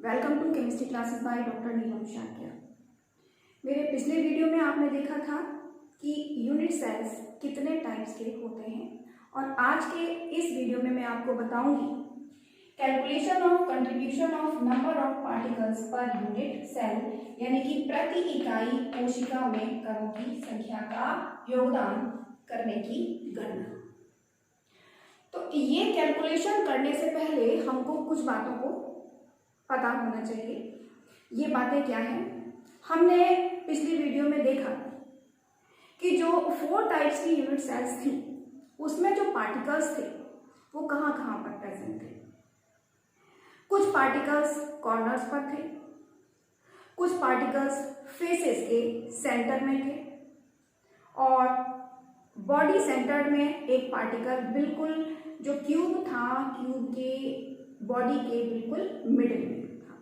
Welcome to chemistry classes by doctor Neelam Shakya. मेरे पिछले video में आपने देखा था कि यूनिट सेल्स कितने टाइप्स के होते हैं और आज के इस वीडियो में मैं आपको बताऊंगी calculation of contribution of number of particles per unit cell, यानी कि प्रति इकाई कोशिका में कणों की संख्या का योगदान करने की गणना। तो ये कैलकुलेशन करने से पहले हमको कुछ बातों को पता होना चाहिए। ये बातें क्या हैं? हमने पिछली वीडियो में देखा कि जो 4 टाइप्स की यूनिट सेल्स थी उसमें जो पार्टिकल्स थे वो कहाँ कहाँ पर प्रेजेंट थे। कुछ पार्टिकल्स कॉर्नर्स पर थे, कुछ पार्टिकल्स फेसेस के सेंटर में थे और बॉडी सेंटर में एक पार्टिकल बिल्कुल जो क्यूब था, क्यूब के बॉडी के बिल्कुल मिडिल में था।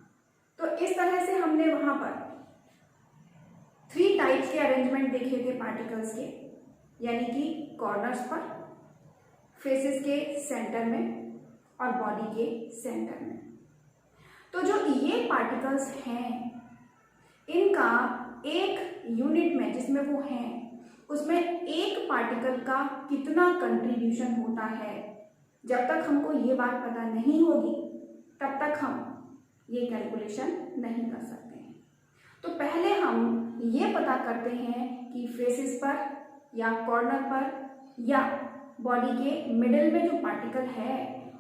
तो इस तरह से हमने वहां पर 3 टाइप्स के अरेंजमेंट देखे थे पार्टिकल्स के, यानी कि कॉर्नर्स पर, फेसेस के सेंटर में और बॉडी के सेंटर में। तो जो ये पार्टिकल्स हैं इनका एक यूनिट में जिसमें वो हैं उसमें एक पार्टिकल का कितना कंट्रीब्यूशन होता है, जब तक हमको ये बात पता नहीं होगी तब तक हम ये कैलकुलेशन नहीं कर सकते हैं। तो पहले हम ये पता करते हैं कि फेसेस पर या कॉर्नर पर या बॉडी के मिडिल में जो पार्टिकल है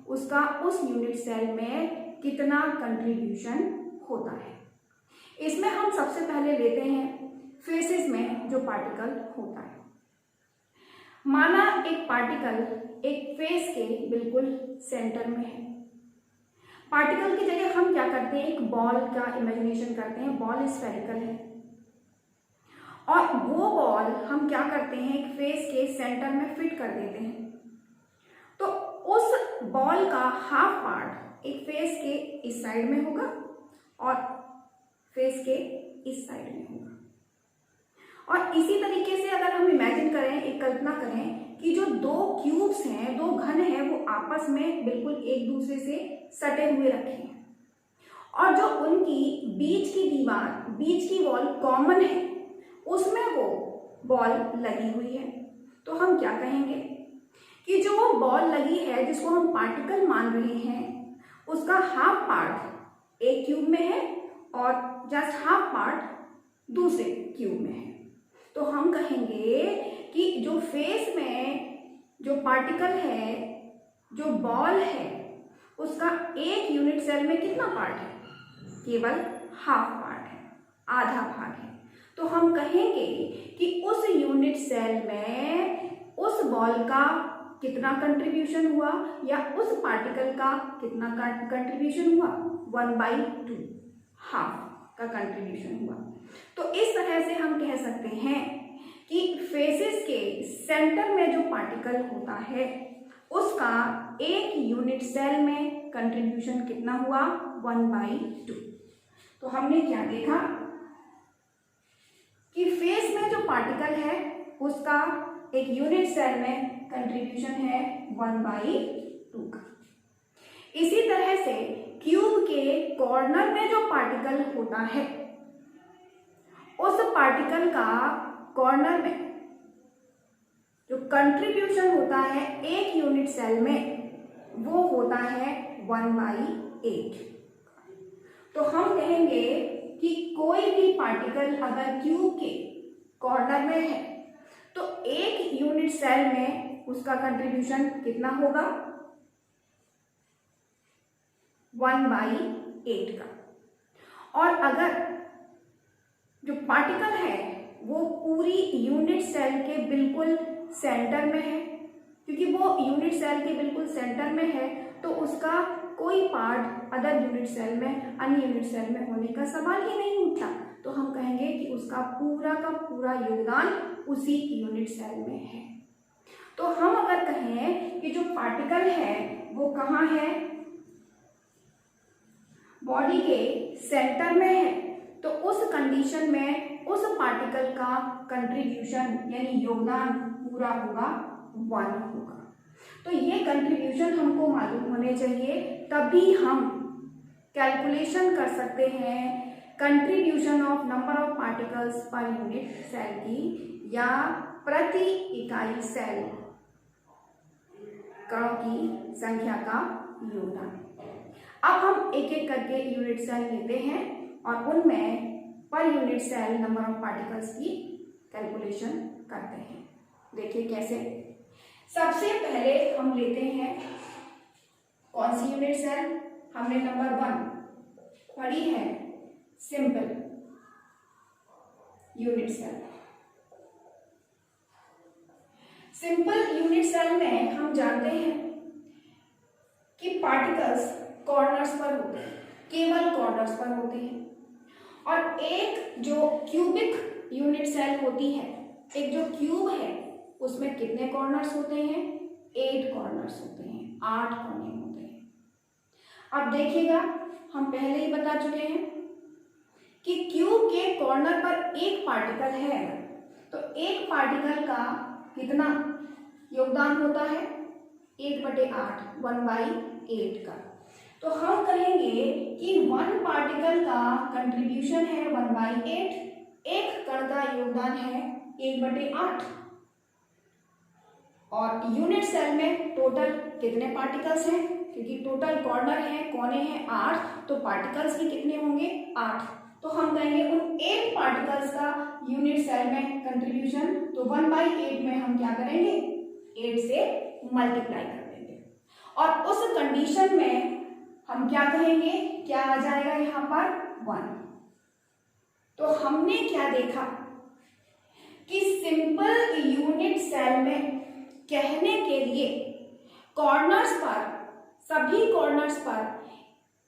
उसका उस यूनिट सेल में कितना कंट्रीब्यूशन होता है। इसमें हम सबसे पहले लेते हैं फेसेस में जो पार्टिकल होता है। माना एक पार्टिकल एक फेस के बिल्कुल सेंटर में है। पार्टिकल की जगह हम क्या करते हैं, एक बॉल का इमेजिनेशन करते हैं। बॉल स्फेरिकल है और वो बॉल हम क्या करते हैं, एक फेस के सेंटर में फिट कर देते हैं। तो उस बॉल का हाफ पार्ट एक फेस के इस साइड में होगा और फेस के इस साइड में होगा। और इसी तरीके से अगर हम इमेजिन करें, एक कल्पना करें कि जो 2 क्यूब्स हैं, 2 घन हैं, वो आपस में बिल्कुल एक दूसरे से सटे हुए रखे हैं और जो उनकी बीच की दीवार, बीच की वॉल कॉमन है, उसमें वो बॉल लगी हुई है। तो हम क्या कहेंगे कि जो वो बॉल लगी है जिसको हम पार्टिकल मान रहे हैं उसका हाफ पार्ट एक क्यूब में है और जस्ट हाफ पार्ट दूसरे क्यूब में है। तो हम कहेंगे कि जो फेस में जो पार्टिकल है, जो बॉल है, उसका एक यूनिट सेल में कितना पार्ट है, केवल हाफ पार्ट है, आधा भाग है। तो हम कहेंगे कि उस यूनिट सेल में उस बॉल का कितना कंट्रीब्यूशन हुआ या उस पार्टिकल का कितना कंट्रीब्यूशन हुआ, 1/2, हाफ का कंट्रीब्यूशन हुआ। तो इस तरह से हम कह सकते हैं कि फेसेस के सेंटर में जो पार्टिकल होता है उसका एक यूनिट सेल में कंट्रीब्यूशन कितना हुआ, 1/2। तो हमने क्या देखा कि फेस में जो पार्टिकल है उसका एक यूनिट सेल में कंट्रीब्यूशन है 1/2 का। इसी तरह से क्यूब के कॉर्नर में जो पार्टिकल होता है उस पार्टिकल का कॉर्नर में जो कंट्रीब्यूशन होता है एक यूनिट सेल में वो होता है 1/8। तो हम कहेंगे कि कोई भी पार्टिकल अगर क्यूब के कॉर्नर में है तो एक यूनिट सेल में उसका कंट्रीब्यूशन कितना होगा, 1/8 का। और अगर जो पार्टिकल है वो पूरी यूनिट सेल के बिल्कुल सेंटर में है, क्योंकि वो यूनिट सेल के बिल्कुल सेंटर में है तो उसका कोई पार्ट अदर यूनिट सेल में, अन्य यूनिट सेल में होने का सवाल ही नहीं उठता। तो हम कहेंगे कि उसका पूरा का पूरा योगदान उसी यूनिट सेल में है। तो हम अगर कहें कि जो पार्टिकल है वो कहाँ है, बॉडी के सेंटर में है, तो उस कंडीशन में उस पार्टिकल का कंट्रीब्यूशन यानी योगदान पूरा होगा 1 होगा। तो ये कंट्रीब्यूशन हमको मालूम होने चाहिए, तभी हम कैलकुलेशन कर सकते हैं contribution of number of particles per unit cell की या प्रति इकाई सेल कणों की संख्या का योगदान। अब हम एक एक करके यूनिट सेल लेते हैं और उनमें per unit cell number of particles की कैलकुलेशन करते हैं। देखिए कैसे। सबसे पहले हम लेते हैं कौन सी यूनिट सेल, हमने नंबर 1 पढ़ी है, simple unit cell. Simple unit cell में हम जानते हैं कि पार्टिकल्स कॉर्नर्स पर होते हैं, केवल कॉर्नर्स पर होते हैं। और एक जो क्यूबिक यूनिट सेल होती है, एक जो क्यूब है, उसमें कितने कॉर्नर्स होते हैं? 8 कॉर्नर्स होते हैं, 8 कोने होते हैं। अब देखिएगा, हम पहले ही बता चुके हैं कि क्यूब के कॉर्नर पर एक पार्टिकल है, तो एक पार्टिकल का कितना योगदान होता है? 1/8, 1/8 का। तो हम कहेंगे कि 1 पार्टिकल का कंट्रीब्यूशन है 1/8, एक कण का योगदान है 1/8। और यूनिट सेल में टोटल कितने पार्टिकल्स हैं? क्योंकि टोटल कॉर्नर है, कोने हैं 8, तो पार्टिकल्स भी कितने होंगे? 8। तो हम कहेंगे उन 8 पार्टिकल्स का यूनिट सेल में कंट्रीब्यूशन, तो 1/8 में हम क्या करेंगे? 8 से मल्टीप्लाई कर देंगे। और उस कंडीशन में हम क्या कहेंगे? क्या आ जाएगा यहां पर? 1। तो हमने क्या देखा कि सिंपल यूनिट सेल में कहने के लिए कॉर्नर्स पर, सभी कॉर्नर्स पर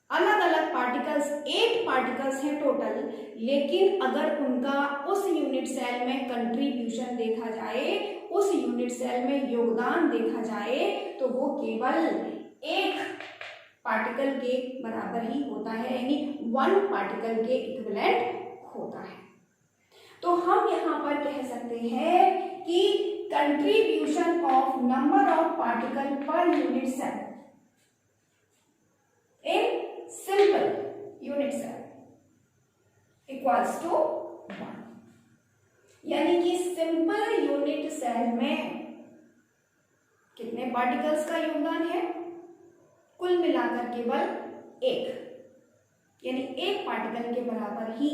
अलग अलग पार्टिकल्स, 8 पार्टिकल्स हैं टोटल, लेकिन अगर उनका उस यूनिट सेल में कंट्रीब्यूशन देखा जाए, उस यूनिट सेल में योगदान देखा जाए, तो वो केवल 1 पार्टिकल के बराबर ही होता है, यानी 1 पार्टिकल के इक्विवेलेंट होता है। तो हम यहां पर कह सकते हैं कि contribution of number of particle per unit cell in simple unit cell equals to 1। यानी कि सिंपल यूनिट सेल में कितने पार्टिकल्स का योगदान है? कुल मिलाकर केवल 1, यानी 1 पार्टिकल के बराबर ही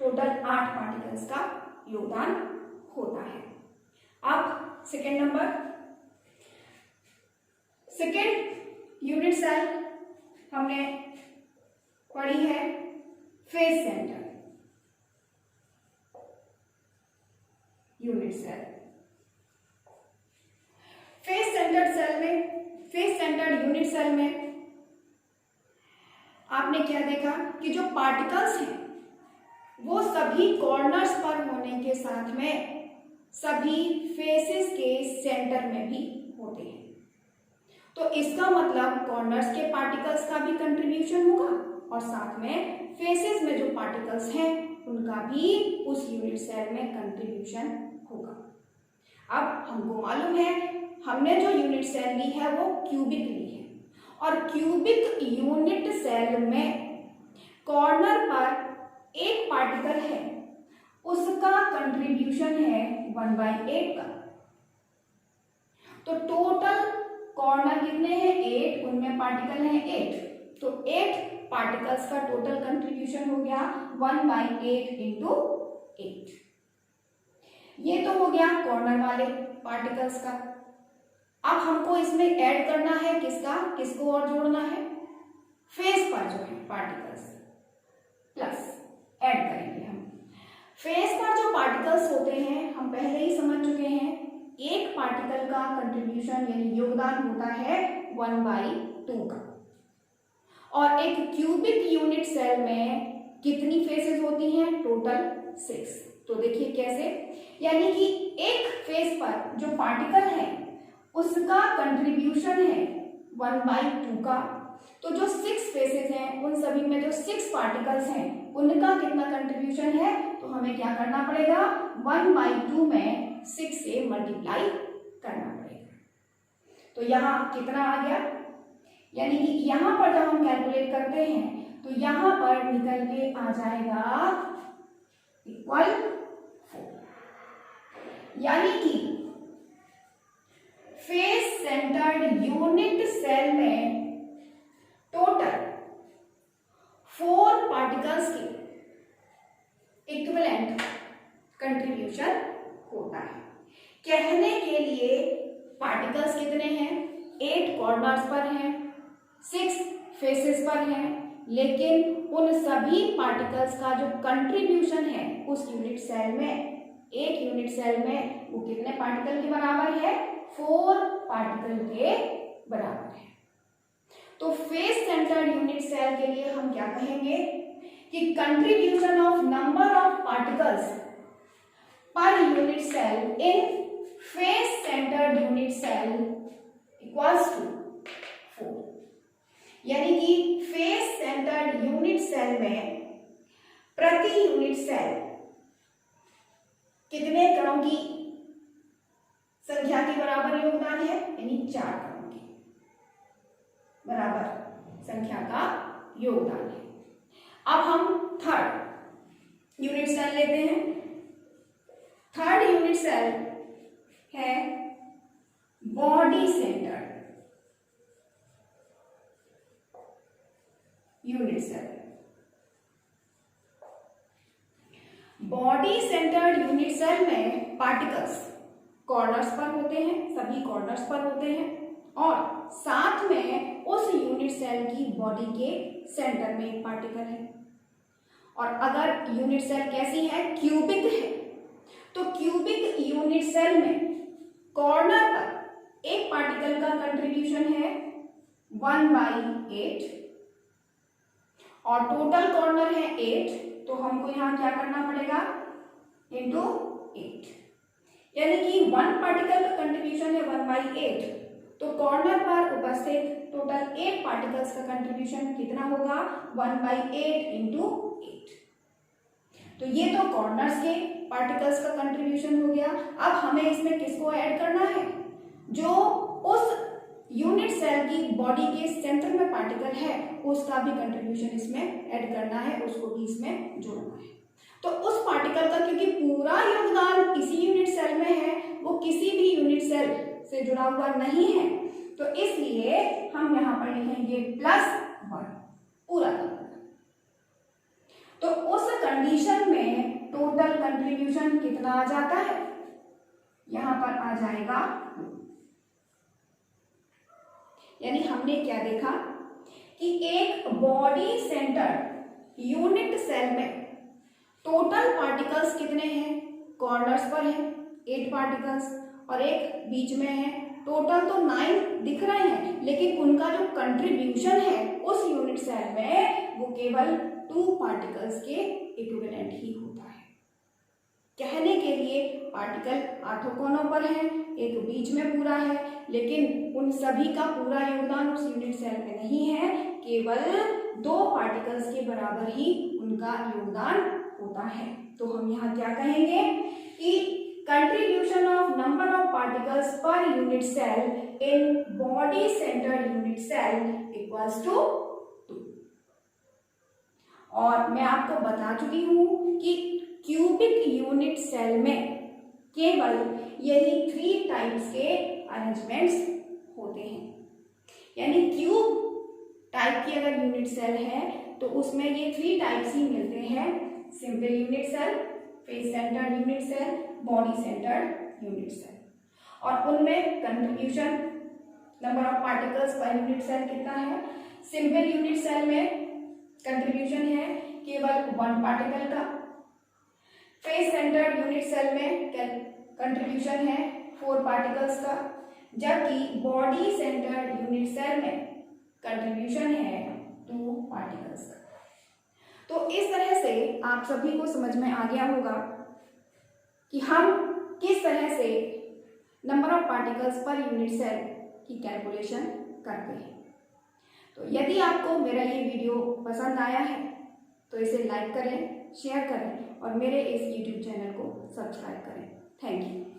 टोटल 8 पार्टिकल्स का योगदान होता है। अब second number, second unit cell हमने पढ़ी है face centre unit cell. Face centre cell में, फेस सेंटर्ड यूनिट सेल में आपने क्या देखा कि जो पार्टिकल्स हैं वो सभी कॉर्नर्स पर होने के साथ में सभी फेसेस के सेंटर में भी होते हैं। तो इसका मतलब कॉर्नर्स के पार्टिकल्स का भी कंट्रीब्यूशन होगा और साथ में फेसेस में जो पार्टिकल्स हैं उनका भी उस यूनिट सेल में कंट्रीब्यूशन होगा। अब हमको मालूम है, हमने जो यूनिट सेल ली है वो क्यूबिक ली है, और क्यूबिक यूनिट सेल में कॉर्नर पर एक पार्टिकल है, उसका कंट्रीब्यूशन है 1/8 का। तो टोटल कॉर्नर कितने हैं? 8, उनमें पार्टिकल हैं 8, तो 8 पार्टिकल्स का टोटल कंट्रीब्यूशन हो गया 1/8 इंटू 8। ये तो हो गया कॉर्नर वाले पार्टिकल्स का। अब हमको इसमें ऐड करना है किसका, किसको और जोड़ना है? फेस पर जो है पार्टिकल्स प्लस ऐड करेंगे हम। फेस पर जो पार्टिकल्स होते हैं हम पहले ही समझ चुके हैं, एक पार्टिकल का कंट्रीब्यूशन यानी योगदान होता है 1/2 का। और एक क्यूबिक यूनिट सेल में कितनी फेसेस होती हैं? टोटल 6। तो देखिए कैसे, यानी कि एक फेस पर जो पार्टिकल है उसका कंट्रीब्यूशन है 1/2 का। तो जो 6 फेसेस हैं उन सभी में जो 6 पार्टिकल्स हैं उनका कितना कंट्रीब्यूशन है? तो हमें क्या करना पड़ेगा? 1/2 में 6 से मल्टीप्लाई करना पड़ेगा। तो यहाँ कितना आ गया? यानी कि यहां पर जब हम कैलकुलेट करते हैं तो यहां पर निकल के आ जाएगा इक्वल 4। यानी कि फेस सेंटर्ड यूनिट सेल में टोटल 4 पार्टिकल्स के इक्विवेलेंट कंट्रीब्यूशन होता है। कहने के लिए पार्टिकल्स कितने हैं, 8 कॉर्नर्स पर हैं, 6 फेसेस पर हैं, लेकिन उन सभी पार्टिकल्स का जो कंट्रीब्यूशन है उस यूनिट सेल में, एक यूनिट सेल में, वो कितने पार्टिकल के बराबर है, 4 पार्टिकल के बराबर है। तो फेस सेंटर्ड यूनिट सेल के लिए हम क्या कहेंगे कि contribution of number of particles per unit cell in face centred unit cell equals to 4। यानी कि फेस सेंटर्ड यूनिट सेल में प्रति यूनिट सेल कितने कणों की संख्या के बराबर योगदान है, यानी 4 कणों की बराबर संख्या का योगदान है। अब हम थर्ड यूनिट सेल लेते हैं। थर्ड यूनिट सेल है body centred unit cell. Body centred unit cell में पार्टिकल्स कॉर्नर्स पर होते हैं, सभी कॉर्नर्स पर होते हैं, और साथ में उस यूनिट सेल की बॉडी के सेंटर में एक पार्टिकल है। और अगर यूनिट सेल कैसी है, क्यूबिक है, तो क्यूबिक यूनिट सेल में कॉर्नर पर एक पार्टिकल का कंट्रीब्यूशन है 1/8 और टोटल कॉर्नर है 8, तो हमको यहां क्या करना पड़ेगा, इंटू 8। यानी कि 1 पार्टिकल का कंट्रीब्यूशन है 1/8, तो कॉर्नर पर उपस्थित टोटल 8 पार्टिकल्स का कंट्रीब्यूशन कितना होगा, 1/8 इंटू 8। तो ये तो कॉर्नर्स के पार्टिकल्स का कंट्रीब्यूशन हो गया। अब हमें इसमें किसको ऐड करना है, जो उस यूनिट सेल की बॉडी के सेंटर में पार्टिकल है उसका भी कंट्रीब्यूशन इसमें ऐड करना है, उसको भी इसमें जोड़ना है। तो उस पार्टिकल का क्योंकि पूरा योगदान इसी यूनिट सेल में है, वो किसी भी यूनिट सेल से जुड़ा हुआ नहीं है, तो इसलिए हम यहां पर लिखेंगे +1 पूरा का। तो उस कंडीशन में टोटल कंट्रीब्यूशन कितना आ जाता है, यहां पर आ जाएगा 2। यानी हमने क्या देखा कि एक बॉडी सेंटर यूनिट सेल में टोटल पार्टिकल्स कितने हैं, कॉर्नर्स पर हैं 8 पार्टिकल्स और एक बीच में है, टोटल तो 9 दिख रहे हैं, लेकिन उनका जो कंट्रीब्यूशन है उस यूनिट सेल में वो केवल 2 पार्टिकल्स के इक्विवेलेंट ही होता है। कहने के लिए पार्टिकल 8 कोनों पर है, एक बीच में पूरा है, लेकिन उन सभी का पूरा योगदान उस यूनिट सेल में नहीं है, केवल 2 पार्टिकल्स के बराबर ही उनका योगदान होता है। तो हम यहाँ क्या कहेंगे कि contribution of number of particles per unit cell in body centred unit cell equals to 2। और मैं आपको बता चुकी हूं कि क्यूबिक यूनिट सेल में केवल यही 3 टाइप्स के अरेंजमेंट्स होते हैं। यानी क्यूब टाइप की अगर यूनिट सेल है तो उसमें ये 3 टाइप्स ही मिलते हैं, simple unit cell, face centred unit cell, body centred unit cell. और उनमें contribution number of particles per unit cell कितना है, सिंपल यूनिट सेल में कंट्रीब्यूशन है केवल 1 पार्टिकल का, फेस सेंटर्ड यूनिट सेल में कंट्रीब्यूशन है 4 पार्टिकल्स का, जबकि बॉडी सेंटर्ड यूनिट सेल में कंट्रीब्यूशन है 2 पार्टिकल्स का। तो इस तरह से आप सभी को समझ में आ गया होगा कि हम किस तरह से number of particles per unit cell की कैलकुलेशन करते हैं। तो यदि आपको मेरा ये वीडियो पसंद आया है तो इसे लाइक करें, शेयर करें और मेरे इस YouTube चैनल को सब्सक्राइब करें। Thank you.